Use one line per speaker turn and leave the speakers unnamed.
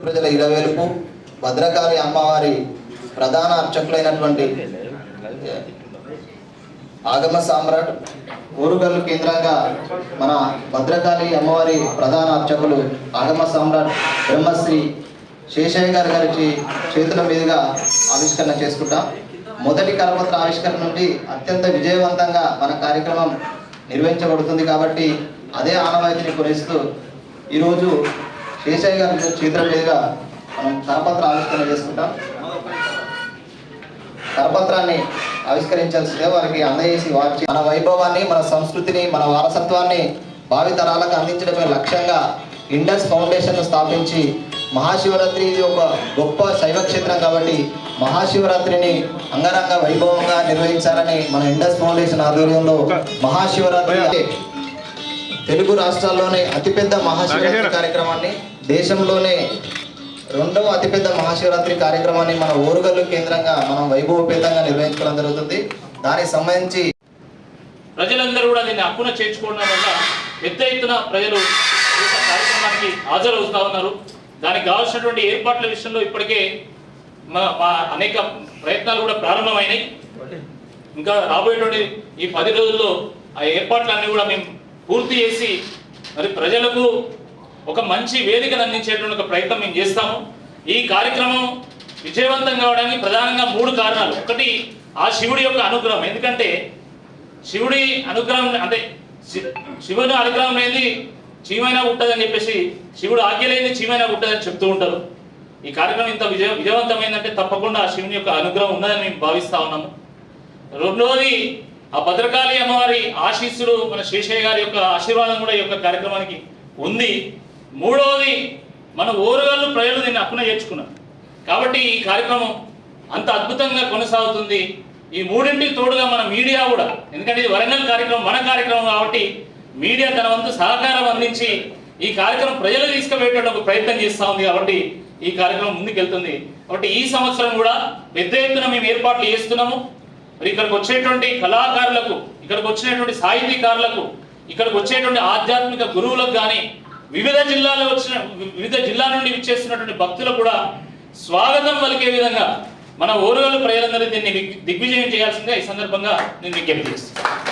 ప్రజల ఇలవేలుపు భద్రకాళి అమ్మవారి ప్రధాన అర్చకులైనటువంటి ఆగమ సామ్రాట్ ఓరుగల్లు కేంద్రంగా మన భద్రకాళి అమ్మవారి ప్రధాన అర్చకులు ఆగమ సామ్రాట్ బ్రహ్మశ్రీ శేషయ్య గారి చేతుల మీదుగా ఆవిష్కరణ చేసుకుంటాం. మొదటి కరపత్ర ఆవిష్కరణ నుండి అత్యంత విజయవంతంగా మన కార్యక్రమం నిర్వహించబడుతుంది కాబట్టి అదే ఆనవాయితీని కొనిస్తూ ఈరోజు శేషయ్య గారి చేతుల మీదుగా మనం కరపత్ర ఆవిష్కరణ చేసుకుంటాం. కరపత్రాన్ని ఆవిష్కరించాల్సిందే వారికి అందజేసి వారి మన వైభవాన్ని, మన సంస్కృతిని, మన వారసత్వాన్ని భావితరాలకు అందించడమే లక్ష్యంగా ఇండస్ ఫౌండేషన్ స్థాపించి మహాశివరాత్రి ఇది ఒక గొప్ప శైవ క్షేత్రం కాబట్టి మహాశివరాత్రిని అంగరంగ వైభవంగా నిర్వహించాలని మన ఇండస్ ఫౌండేషన్ ఆధ్వర్యంలో మహాశివరాత్రి తెలుగు రాష్ట్రాల్లోనే అతిపెద్ద మహాశివరాత్రి కార్యక్రమాన్ని, దేశంలోనే రెండవ అతిపెద్ద మహాశివరాత్రి కార్యక్రమాన్ని మన ఓరుగల్లు కేంద్రంగా మనం వైభవపేతంగా నిర్వహించుకోవడం జరుగుతుంది. దానికి సంబంధించి
ప్రజలందరూ కూడా దీన్ని హక్కున చేర్చుకోవడం వల్ల పెద్ద ఎత్తున ప్రజలు కార్యక్రమానికి హాజరవుతా ఉన్నారు. దానికి కావాల్సినటువంటి ఏర్పాట్ల విషయంలో ఇప్పటికే మా అనేక ప్రయత్నాలు కూడా ప్రారంభమైనాయి. ఇంకా రాబోయేటువంటి ఈ 10 రోజుల్లో ఆ ఏర్పాట్లన్నీ కూడా మేము పూర్తి చేసి మరి ప్రజలకు ఒక మంచి వేదికను అందించేటువంటి ఒక ప్రయత్నం మేము చేస్తాము. ఈ కార్యక్రమం విజయవంతం కావడానికి ప్రధానంగా 3 కారణాలు. ఒకటి ఆ శివుడి యొక్క అనుగ్రహం. ఎందుకంటే శివుడి అనుగ్రహం అంటే శివుని అనుగ్రహం లేని చీమైనా ఉంటుందని చెప్పేసి, శివుడు ఆజ్ఞ లేని చీమైనా ఉంటుందని చెప్తూ ఉంటారు. ఈ కార్యక్రమం ఇంత విజయవంతమైందంటే తప్పకుండా ఆ శివుని యొక్క అనుగ్రహం ఉన్నదని మేము భావిస్తూ ఉన్నాము. రెండవది ఆ భద్రకాళి అమ్మవారి ఆశీస్సులు, మన శేషయ్య గారి యొక్క ఆశీర్వాదం కూడా ఈ యొక్క కార్యక్రమానికి ఉంది. మూడవది మన ఓరుగల్లు ప్రజలు దీన్ని హక్కున చేర్చుకున్నారు కాబట్టి ఈ కార్యక్రమం అంత అద్భుతంగా కొనసాగుతుంది. ఈ మూడింటికి తోడుగా మన మీడియా కూడా, ఎందుకంటే ఇది వరంగల్ కార్యక్రమం, మన కార్యక్రమం కాబట్టి మీడియా తన వంతు సహకారం అందించి ఈ కార్యక్రమం ప్రజలు తీసుకుపోయేటువంటి ఒక ప్రయత్నం చేస్తూ ఉంది కాబట్టి ఈ కార్యక్రమం ముందుకెళ్తుంది. కాబట్టి ఈ సంవత్సరం కూడా పెద్ద ఎత్తున మేము ఏర్పాట్లు చేస్తున్నాము. మరి ఇక్కడికి వచ్చేటువంటి కళాకారులకు, ఇక్కడికి వచ్చినటువంటి సాహితీకారులకు, ఇక్కడికి వచ్చేటువంటి ఆధ్యాత్మిక గురువులకు కానీ వివిధ జిల్లా నుండి విచ్చేస్తున్నటువంటి భక్తులకు కూడా స్వాగతం పలికే విధంగా మన ఓరుగల్లు ప్రజలందరూ దీన్ని దిగ్విజయం చేయాల్సిందిగా ఈ సందర్భంగా నేను విజ్ఞప్తి చేస్తాను.